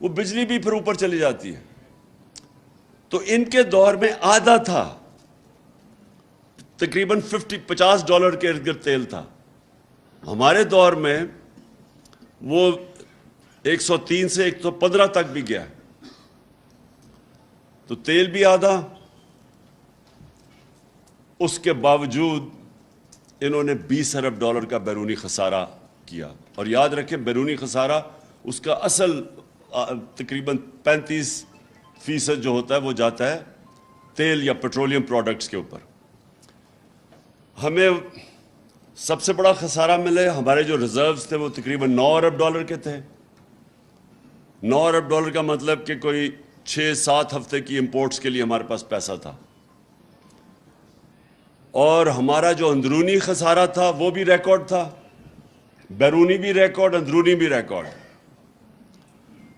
وہ بجلی بھی پھر اوپر چلی جاتی ہے. تو ان کے دور میں آدھا تھا, تقریباً $50 کے ارد گرد تیل تھا. ہمارے دور میں وہ 103 سے 115 تک بھی گیا. تو تیل بھی آدھا. اس کے باوجود انہوں نے $20 ارب کا بیرونی خسارہ کیا. اور یاد رکھیں بیرونی خسارہ اس کا اصل تقریباً 35% جو ہوتا ہے وہ جاتا ہے تیل یا پیٹرولیم پروڈکٹس کے اوپر. ہمیں سب سے بڑا خسارہ ملے, ہمارے جو ریزروز تھے وہ تقریباً $9 ارب کے تھے. $9 ارب کا مطلب کہ کوئی 6-7 ہفتے کی امپورٹس کے لیے ہمارے پاس پیسہ تھا. اور ہمارا جو اندرونی خسارہ تھا وہ بھی ریکارڈ تھا, بیرونی بھی ریکارڈ, اندرونی بھی ریکارڈ.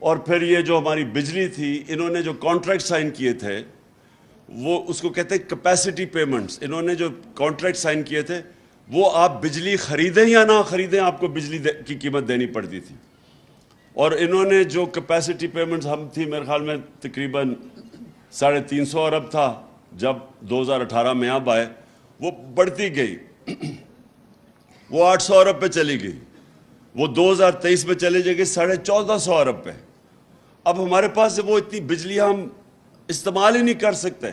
اور پھر یہ جو ہماری بجلی تھی, انہوں نے جو کانٹریکٹ سائن کیے تھے وہ اس کو کہتے ہیں کیپیسٹی پیمنٹس. انہوں نے جو کانٹریکٹ سائن کیے تھے وہ آپ بجلی خریدیں یا نہ خریدیں آپ کو بجلی کی قیمت دینی پڑتی تھی. اور انہوں نے جو کیپیسٹی پیمنٹس ہم تھی میرے خیال میں تقریباً 350 ارب تھا جب 2018 میں اب آئے, وہ بڑھتی گئی, وہ 800 ارب پہ چلی گئی, وہ 2023 میں چلے جائے گی 1450 ارب پہ. اب ہمارے پاس وہ اتنی بجلی ہم استعمال ہی نہیں کر سکتے.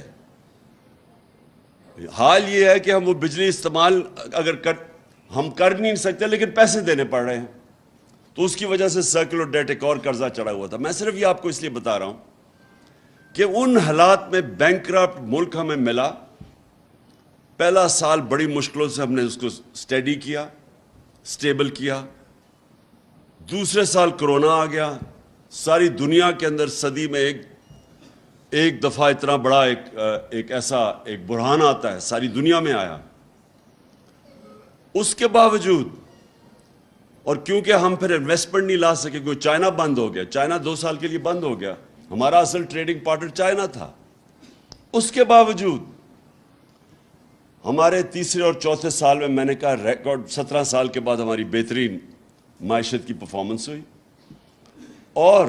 حال یہ ہے کہ ہم وہ بجلی استعمال ہم کر نہیں سکتے لیکن پیسے دینے پڑ رہے ہیں. تو اس کی وجہ سے سرکولر ڈیٹ ایک اور قرضہ چڑھا ہوا تھا. میں صرف یہ آپ کو اس لیے بتا رہا ہوں کہ ان حالات میں بینکرپٹ ملک ہمیں ملا. پہلا سال بڑی مشکلوں سے ہم نے اس کو اسٹیڈی کیا, اسٹیبل کیا. دوسرے سال کرونا آ گیا. ساری دنیا کے اندر صدی میں ایک دفعہ اتنا بڑا ایک ایسا ایک بحران آتا ہے, ساری دنیا میں آیا. اس کے باوجود, اور کیونکہ ہم پھر انویسٹمنٹ نہیں لا سکے, کوئی چائنا بند ہو گیا, چائنا 2 سال کے لیے بند ہو گیا, ہمارا اصل ٹریڈنگ پارٹنر چائنا تھا. اس کے باوجود ہمارے تیسرے اور چوتھے سال میں نے کہا ریکارڈ 17 سال کے بعد ہماری بہترین معیشت کی پرفارمنس ہوئی. اور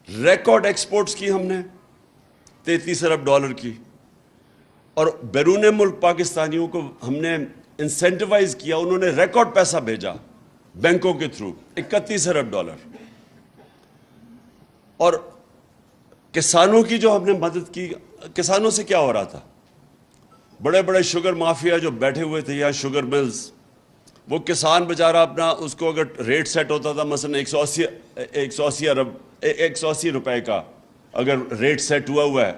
ریکارڈ ایکسپورٹس کی ہم نے $33 ارب کی. اور بیرون ملک پاکستانیوں کو ہم نے انسینٹیوائز کیا, انہوں نے ریکارڈ پیسہ بھیجا بینکوں کے تھرو $31 ارب. اور کسانوں کی جو ہم نے مدد کی, کسانوں سے کیا ہو رہا تھا, بڑے بڑے شوگر مافیا جو بیٹھے ہوئے تھے یا شوگر ملز, وہ کسان بیچارہ اپنا اس کو اگر ریٹ سیٹ ہوتا تھا مثلا 180 روپے کا اگر ریٹ سیٹ ہوا ہے,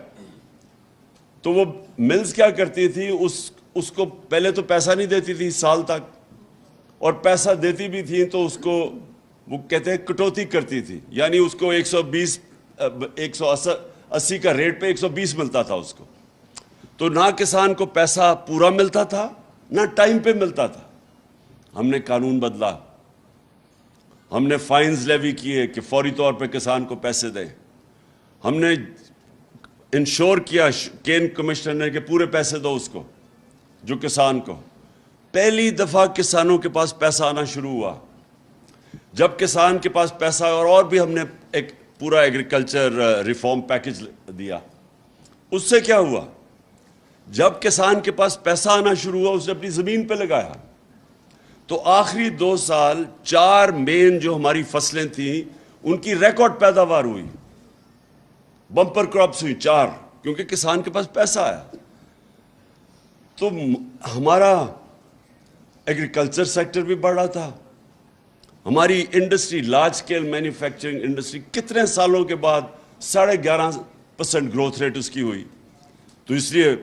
تو وہ ملز کیا کرتی تھی, اس کو پہلے تو پیسہ نہیں دیتی تھی سال تک, اور پیسہ دیتی بھی تھی تو اس کو وہ کہتے ہیں کٹوتی کرتی تھی, یعنی اس کو 180 کا ریٹ پہ 120 ملتا تھا اس کو. تو نہ کسان کو پیسہ پورا ملتا تھا نہ ٹائم پہ ملتا تھا. ہم نے قانون بدلا, ہم نے فائنز لیوی کیے کہ فوری طور پہ کسان کو پیسے دیں. ہم نے انشور کیا کین کمشنر نے کہ پورے پیسے دو اس کو جو کسان کو. پہلی دفعہ کسانوں کے پاس پیسہ آنا شروع ہوا. جب کسان کے پاس پیسہ اور بھی ہم نے ایک پورا ایگریکلچر ریفارم پیکج دیا. اس سے کیا ہوا, جب کسان کے پاس پیسہ آنا شروع ہوا اس نے اپنی زمین پہ لگایا. تو آخری 2 سال 4 مین جو ہماری فصلیں تھیں ان کی ریکارڈ پیداوار ہوئی, بمپر کراپس ہوئی 4, کیونکہ کسان کے پاس پیسہ آیا. تو ہمارا ایگریکلچر سیکٹر بھی بڑھ رہا تھا. ہماری industry, large scale manufacturing industry, کتنے سالوں کے بعد 11.5% گروتھ ریٹ اس کی ہوئی. تو اس لیے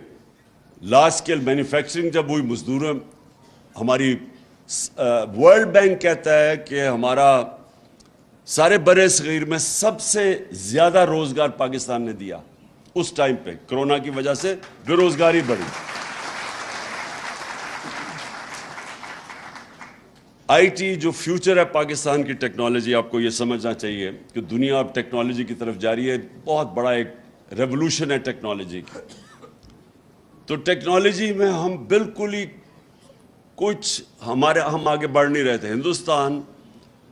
لارج اسکیل مینوفیکچرنگ جب ہوئی, مزدوروں, ہماری ورلڈ بینک کہتا ہے کہ ہمارا سارے برے صغیر میں سب سے زیادہ روزگار پاکستان نے دیا اس ٹائم پہ. کرونا کی وجہ سے بے روزگاری بڑھی. آئی ٹی جو فیوچر ہے پاکستان کی ٹیکنالوجی, آپ کو یہ سمجھنا چاہیے کہ دنیا اب ٹیکنالوجی کی طرف جاری ہے. بہت بڑا ایک ریولوشن ہے ٹیکنالوجی کی. تو ٹیکنالوجی میں ہم بالکل ہی کچھ ہم آگے بڑھ نہیں رہے تھے. ہندوستان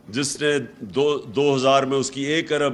جس نے 2000 میں اس کی 1 ارب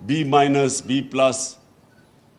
B-, B+।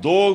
2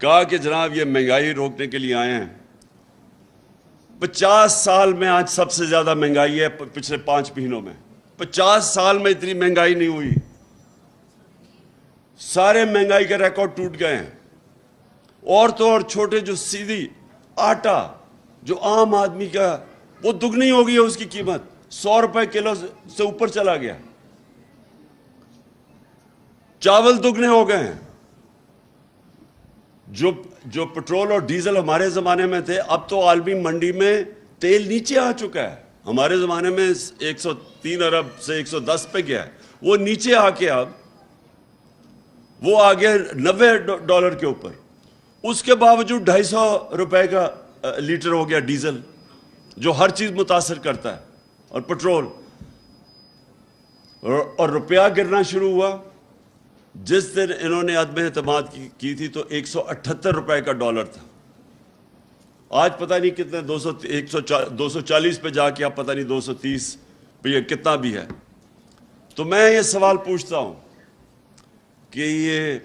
کہا کہ جناب یہ مہنگائی روکنے کے لیے آئے ہیں. 50 سال میں آج سب سے زیادہ مہنگائی ہے پچھلے 5 مہینوں میں. 50 سال میں اتنی مہنگائی نہیں ہوئی. سارے مہنگائی کے ریکارڈ ٹوٹ گئے ہیں. اور تو اور چھوٹے جو سیدھی آٹا جو عام آدمی کا وہ دگنی ہو گئی ہے اس کی قیمت. 100 روپے کلو سے اوپر چلا گیا. چاول دگنے ہو گئے ہیں. جو پٹرول اور ڈیزل ہمارے زمانے میں تھے اب تو عالمی منڈی میں تیل نیچے آ چکا ہے. ہمارے زمانے میں 103 ارب سے 110 پہ گیا ہے. وہ نیچے آ کے اب وہ آ گیا $90 کے اوپر. اس کے باوجود 250 روپے کا لیٹر ہو گیا ڈیزل جو ہر چیز متاثر کرتا ہے اور پٹرول. اور روپیہ گرنا شروع ہوا. جس دن انہوں نے عدم اعتماد کی تھی تو 178 روپے کا ڈالر تھا. آج پتہ نہیں کتنے 240 پہ جا کے اب پتہ نہیں 230 پہ یہ کتنا بھی ہے. تو میں یہ سوال پوچھتا ہوں کہ یہ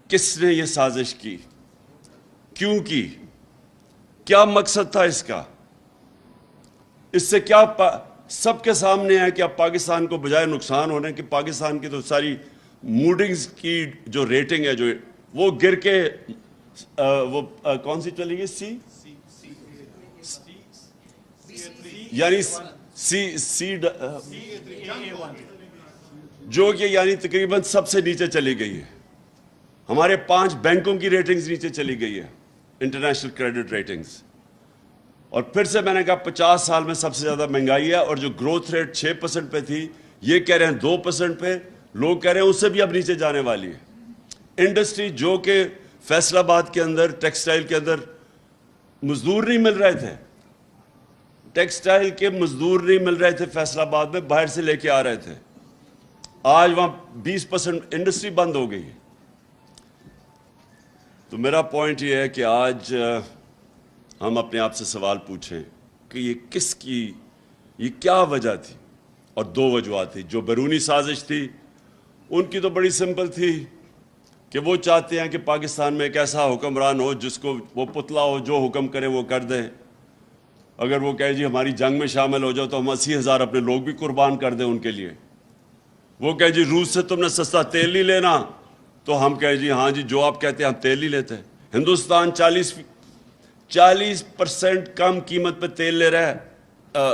کس نے یہ سازش کی, کیوں کی, کیا مقصد تھا اس کا؟ اس سے کیا سب کے سامنے ہے کہ اب پاکستان کو بجائے نقصان ہونے کہ پاکستان کی تو ساری موڈنگز کی جو ریٹنگ ہے جو وہ گر کے وہ کون سی چلی گئی یعنی سی جو کہ یعنی تقریباً سب سے نیچے چلی گئی ہے. ہمارے 5 بینکوں کی ریٹنگز نیچے چلی گئی ہے, انٹرنیشنل کریڈٹ ریٹنگز. اور پھر سے میں نے کہا 50 سال میں سب سے زیادہ مہنگائی ہے. اور جو گروتھ ریٹ 6% پہ تھی یہ کہہ رہے ہیں 2% پہ. لوگ کہہ رہے ہیں اس سے بھی اب نیچے جانے والی ہے. انڈسٹری جو کہ فیصل آباد کے اندر ٹیکسٹائل کے اندر مزدور نہیں مل رہے تھے, ٹیکسٹائل کے مزدور نہیں مل رہے تھے فیصل آباد میں, باہر سے لے کے آ رہے تھے. آج وہاں 20% انڈسٹری بند ہو گئی ہے. تو میرا پوائنٹ یہ ہے کہ آج ہم اپنے آپ سے سوال پوچھیں کہ یہ کیا وجہ تھی. اور 2 وجوہات تھی. جو بیرونی سازش تھی ان کی تو بڑی سمپل تھی کہ وہ چاہتے ہیں کہ پاکستان میں ایک ایسا حکمران ہو جس کو وہ پتلا ہو, جو حکم کرے وہ کر دے. اگر وہ کہے جی ہماری جنگ میں شامل ہو جاؤ تو ہم 80,000 اپنے لوگ بھی قربان کر دیں ان کے لیے. وہ کہے جی روس سے تم نے سستا تیل نہیں لینا تو ہم کہیں جی ہاں جی جو آپ کہتے ہیں ہم تیل نہیں لیتے. ہندوستان 40% کم قیمت پہ تیل لے رہا ہے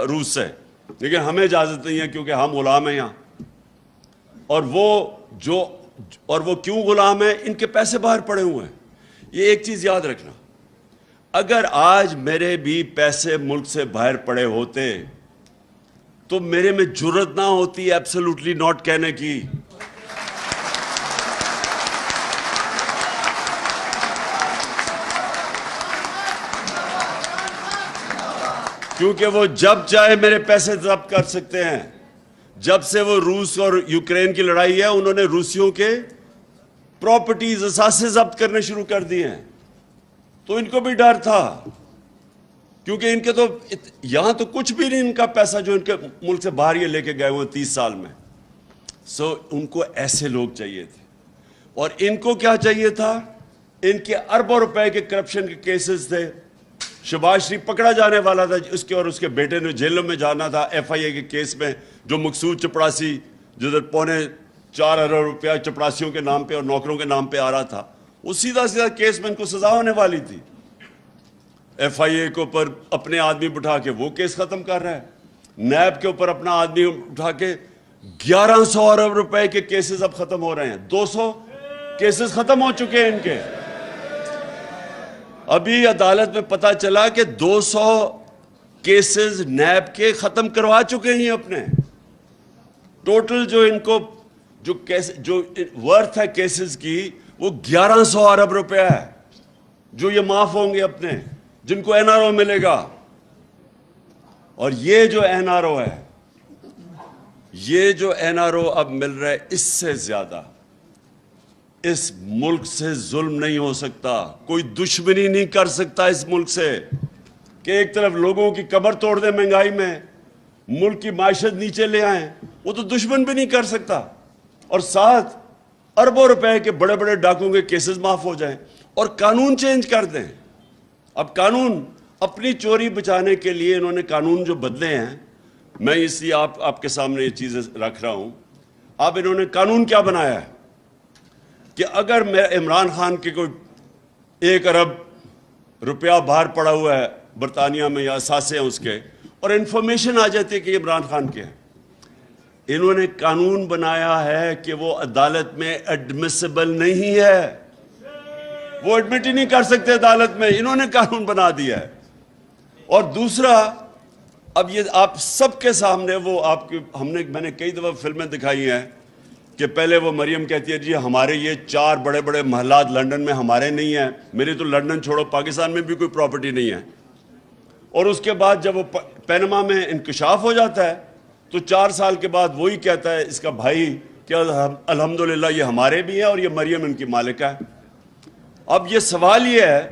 روس سے, لیکن ہمیں اجازت نہیں ہے کیونکہ ہم غلام ہیں یہاں. اور وہ کیوں غلام ہیں؟ ان کے پیسے باہر پڑے ہوئے ہیں. یہ ایک چیز یاد رکھنا, اگر آج میرے بھی پیسے ملک سے باہر پڑے ہوتے تو میرے میں جرت نہ ہوتی ایبسولوٹلی ناٹ کہنے کی. کیونکہ وہ جب چاہے میرے پیسے ضبط کر سکتے ہیں. جب سے وہ روس اور یوکرین کی لڑائی ہے انہوں نے روسیوں کے پراپرٹیز اثاثے ضبط کرنے شروع کر دیے ہیں. تو ان کو بھی ڈر تھا کیونکہ ان کے تو یہاں تو کچھ بھی نہیں ان کا پیسہ جو ان کے ملک سے باہر یہ لے کے گئے ہوئے 30 سال میں. ان کو ایسے لوگ چاہیے تھے. اور ان کو کیا چاہیے تھا؟ ان کے اربوں روپے کے کرپشن کے کیسز تھے. شہباز شریف پکڑا جانے والا تھا اس کے اور اس کے بیٹے نے جیلوں میں جانا تھا FIA کے کیس میں. جو مقصود چپڑاسی جدھر 4.25 ارب روپیہ چپڑاسیوں کے نام پہ اور نوکروں کے نام پہ آ رہا تھا, وہ سیدھا کیس میں ان کو سزا ہونے والی تھی. FIA کے اوپر اپنے آدمی بٹھا کے وہ کیس ختم کر رہا ہے. نیب کے اوپر اپنا آدمی اٹھا کے 1100 ارب روپے کے کیسز اب ختم ہو رہے ہیں. 200 کیسز ختم ہو چکے ہیں ان کے. ابھی عدالت میں پتا چلا کہ 200 کیسز نیب کے ختم کروا چکے ہیں اپنے. ٹوٹل جو ان کو جو ورتھ ہے کیسز کی وہ 1100 ارب روپے ہے جو یہ معاف ہوں گے اپنے, جن کو NRO ملے گا. اور یہ جو NRO ہے, یہ جو NRO اب مل رہا ہے, اس سے زیادہ اس ملک سے ظلم نہیں ہو سکتا. کوئی دشمنی نہیں کر سکتا اس ملک سے کہ ایک طرف لوگوں کی کمر توڑ دے مہنگائی میں, ملک کی معیشت نیچے لے آئیں. وہ تو دشمن بھی نہیں کر سکتا. اور ساتھ اربوں روپے کے بڑے بڑے ڈاکوں کے کیسز معاف ہو جائیں اور قانون چینج کر دیں. اب قانون اپنی چوری بچانے کے لیے انہوں نے قانون جو بدلے ہیں, میں اس لیے آپ کے سامنے یہ چیزیں رکھ رہا ہوں. اب انہوں نے قانون کیا بنایا ہے کہ اگر میں عمران خان کے کوئی 1 ارب روپیہ باہر پڑا ہوا ہے برطانیہ میں یا اثاثے ہیں اس کے, اور انفارمیشن آ جاتی ہے کہ یہ عمران خان کے ہیں, انہوں نے قانون بنایا ہے کہ وہ عدالت میں ایڈمیسیبل نہیں ہے, وہ ایڈمٹ ہی نہیں کر سکتے عدالت میں. انہوں نے قانون بنا دیا ہے. اور دوسرا, اب یہ آپ سب کے سامنے وہ میں نے کئی دفعہ فلمیں دکھائی ہیں کہ پہلے وہ مریم کہتی ہے جی ہمارے یہ 4 بڑے بڑے محلات لنڈن میں ہمارے نہیں ہیں. میری تو لنڈن چھوڑو پاکستان میں بھی کوئی پراپرٹی نہیں ہے. اور اس کے بعد جب وہ پینما میں انکشاف ہو جاتا ہے تو 4 سال کے بعد وہی کہتا ہے اس کا بھائی کہ الحمدللہ یہ ہمارے بھی ہیں اور یہ مریم ان کی مالکہ ہے. اب یہ سوال یہ ہے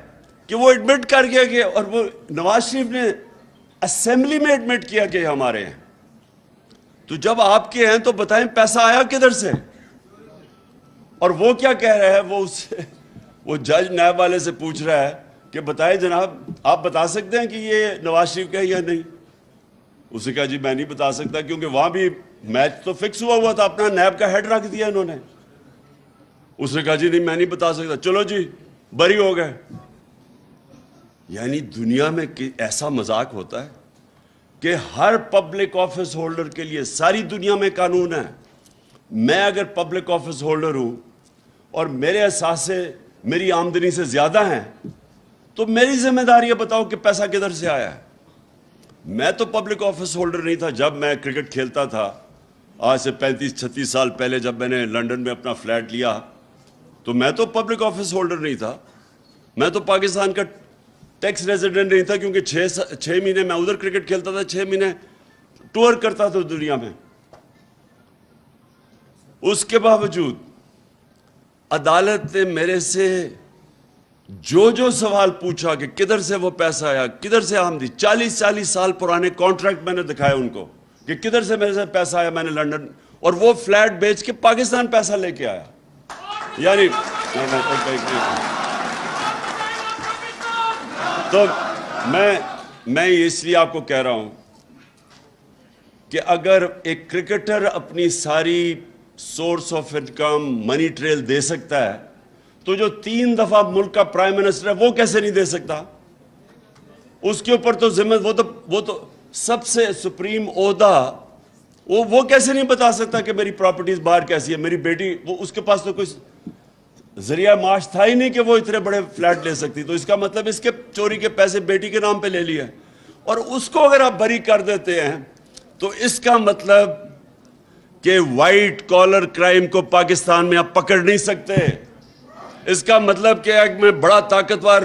کہ وہ ایڈمٹ کر گیا کہ, اور وہ نواز شریف نے اسمبلی میں ایڈمٹ کیا کہ ہمارے ہیں. تو جب آپ کے ہیں تو بتائیں پیسہ آیا کدھر سے؟ اور وہ کیا کہہ رہا ہے, وہ جج نیب والے سے پوچھ رہا ہے کہ بتائیں جناب آپ بتا سکتے ہیں کہ یہ نواز شریف کا ہے یا نہیں؟ اسے کہا جی میں نہیں بتا سکتا کیونکہ وہاں بھی میچ تو فکس ہوا تھا, اپنا نیب کا ہیڈ رکھ دیا انہوں نے. اسے کہا جی نہیں میں نہیں بتا سکتا, چلو جی بری ہو گئے. یعنی دنیا میں ایسا مذاق ہوتا ہے کہ ہر پبلک آفس ہولڈر کے لیے ساری دنیا میں قانون ہے. میں اگر پبلک آفس ہولڈر ہوں اور میرے اثاثے میری آمدنی سے زیادہ ہیں تو میری ذمہ داری ہے بتاؤ کہ پیسہ کدھر سے آیا ہے. میں تو پبلک آفس ہولڈر نہیں تھا جب میں کرکٹ کھیلتا تھا, آج سے 35-36 سال پہلے جب میں نے لنڈن میں اپنا فلیٹ لیا تو میں تو پبلک آفس ہولڈر نہیں تھا. میں تو پاکستان کا ٹیکس ریزیڈنٹ نہیں تھا کیونکہ 6 مہینے میں ادھر کرکٹ کھیلتا تھا, 6 مہینے ٹور کرتا تھا دنیا میں. اس کے باوجود عدالت نے میرے سے جو سوال پوچھا کہ کدھر سے وہ پیسہ آیا, کدھر سے آمدنی, 40 سال پرانے کانٹریکٹ میں نے دکھائے ان کو کہ کدھر سے میرے سے پیسہ آیا. میں نے لنڈن, اور وہ فلیٹ بیچ کے پاکستان پیسہ لے کے آیا. یعنی تو میں اس لیے آپ کو کہہ رہا ہوں کہ اگر ایک کرکٹر اپنی ساری source of income money trail دے سکتا ہے تو جو 3 دفعہ ملک کا پرائم منسٹر ہے وہ کیسے نہیں دے سکتا؟ اس کے اوپر تو ذمہ, وہ تو سب سے سپریم عہدہ, وہ کیسے نہیں بتا سکتا کہ میری پراپرٹیز باہر کیسی ہے. میری بیٹی, وہ اس کے پاس تو کوئی ذریعہ معاش تھا ہی نہیں کہ وہ اتنے بڑے فلیٹ لے سکتی. تو اس کا مطلب اس کے چوری کے پیسے بیٹی کے نام پہ لے لیے, اور اس کو اگر آپ بری کر دیتے ہیں تو اس کا مطلب کہ وائٹ کالر کرائم کو پاکستان میں آپ پکڑ نہیں سکتے. اس کا مطلب کہ میں بڑا طاقتور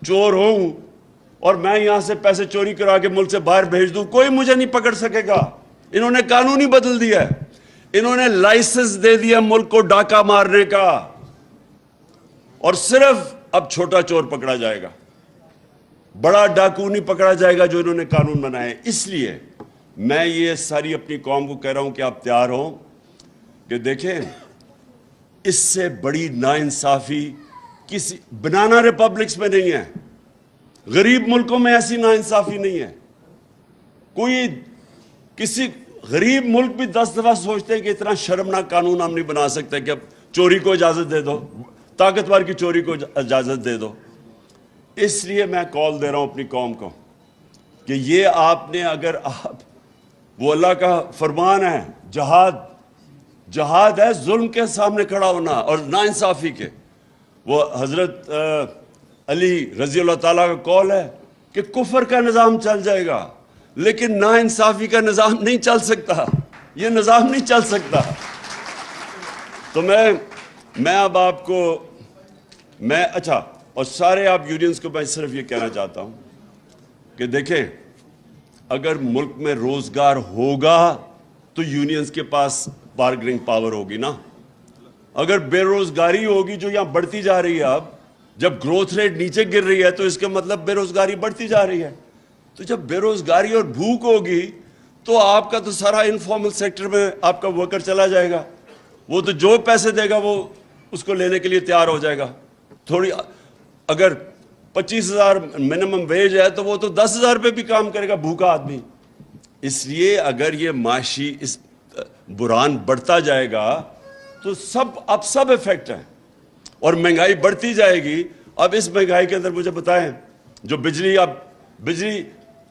چور ہوں اور میں یہاں سے پیسے چوری کرا کے ملک سے باہر بھیج دوں, کوئی مجھے نہیں پکڑ سکے گا. انہوں نے قانون ہی بدل دیا ہے. انہوں نے لائسنس دے دیا ملک کو ڈاکہ مارنے کا, اور صرف اب چھوٹا چور پکڑا جائے گا, بڑا ڈاکو نہیں پکڑا جائے گا جو انہوں نے قانون بنائے. اس لیے میں یہ ساری اپنی قوم کو کہہ رہا ہوں کہ آپ تیار ہوں کہ دیکھیں اس سے بڑی ناانصافی کسی بنانا ریپبلکس میں نہیں ہے, غریب ملکوں میں ایسی ناانصافی نہیں ہے. کوئی کسی غریب ملک بھی 10 دفعہ سوچتے ہیں کہ اتنا شرمناک قانون ہم نہیں بنا سکتے کہ اب چوری کو اجازت دے دو, طاقتور کی چوری کو اجازت دے دو. اس لیے میں کال دے رہا ہوں اپنی قوم کو کہ یہ آپ نے, اگر آپ, وہ اللہ کا فرمان ہے, جہاد ہے ظلم کے سامنے کھڑا ہونا اور ناانصافی کے. وہ حضرت علی رضی اللہ تعالیٰ کا قول ہے کہ کفر کا نظام چل جائے گا لیکن ناانصافی کا نظام نہیں چل سکتا, یہ نظام نہیں چل سکتا. تو میں اب آپ کو اچھا, اور سارے آپ یونینز کو میں صرف یہ کہنا چاہتا ہوں کہ دیکھیں اگر ملک میں روزگار ہوگا تو یونینز کے پاس بارگننگ پاور ہوگی نا. اگر بے روزگاری ہوگی جو یہاں بڑھتی جا رہی ہے, اب جب گروتھ ریٹ نیچے گر رہی ہے تو اس کا مطلب بے روزگاری بڑھتی جا رہی ہے. تو جب بے روزگاری اور بھوک ہوگی تو آپ کا تو سارا انفارمل سیکٹر میں آپ کا ورکر چلا جائے گا. وہ تو جو پیسے دے گا وہ اس کو لینے کے لیے تیار ہو جائے گا. تھوڑی اگر 25,000 منیمم ویج ہے تو وہ تو 10,000 پہ بھی کام کرے گا بھوکا آدمی. اس لیے اگر یہ معاشی اس بحران بڑھتا جائے گا تو اب سب افیکٹ ہیں اور مہنگائی بڑھتی جائے گی. اب اس مہنگائی کے اندر مجھے بتائیں, جو بجلی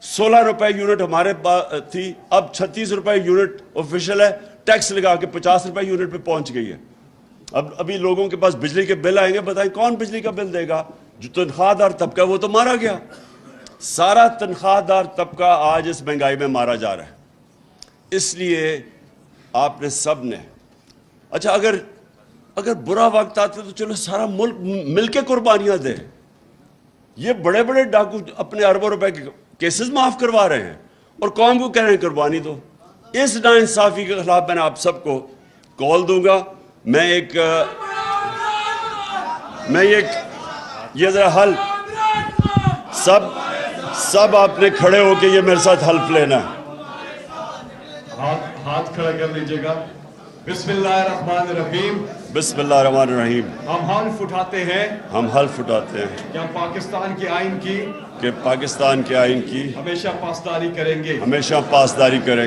16 روپے یونٹ ہمارے تھی, اب 36 روپے یونٹ آفیشیل ہے, ٹیکس لگا کے 50 روپے یونٹ پہ پہنچ گئی ہے. ابھی لوگوں کے پاس بجلی کے بل آئیں گے, بتائیں کون بجلی کا بل دے گا؟ جو تنخواہ دار طبقہ وہ تو مارا گیا. سارا تنخواہ دار طبقہ آج اس مہنگائی میں مارا جا رہا ہے. اس لیے آپ نے سب نے, اچھا اگر برا وقت آتا تو چلو سارا ملک مل کے قربانیاں دے. یہ بڑے بڑے ڈاکو اپنے اربوں روپے کے کیسز معاف کروا رہے ہیں اور قوم کو کہہ رہے ہیں قربانی دو. اس ناانصافی کے خلاف میں آپ سب کو کال دوں گا. یہ ذرا حل سب آپ نے کھڑے ہو کے یہ میرے ساتھ حلف لینا ہے. ہاتھ کھڑا کر لیجئے گا. بسم اللہ الرحمن الرحیم. بسم اللہ الرحمن الرحیم. ہم حلف اٹھاتے ہیں کہ ہم پاکستان کے آئین کی ہمیشہ پاسداری کریں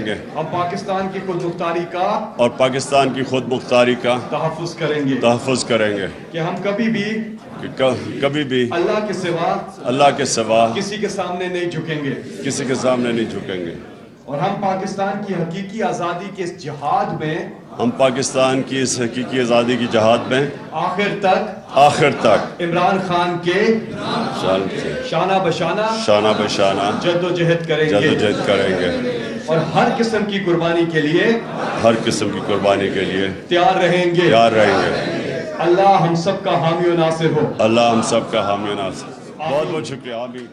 گے. ہم پاکستان کی خود مختاری کا اور پاکستان کی خود مختاری کا تحفظ کریں گے. کہ ہم کبھی بھی اللہ کے سوا کسی کے سامنے نہیں جھکیں گے. اور ہم پاکستان کی حقیقی آزادی کے اس جہاد میں آخر تک عمران خان کے شانہ بشانہ جد و جہد کریں گے اور ہر قسم کی قربانی کے لیے تیار رہیں گے. اللہ ہم سب کا حامی و ناصر ہو. بہت بہت شکریہ. آمین.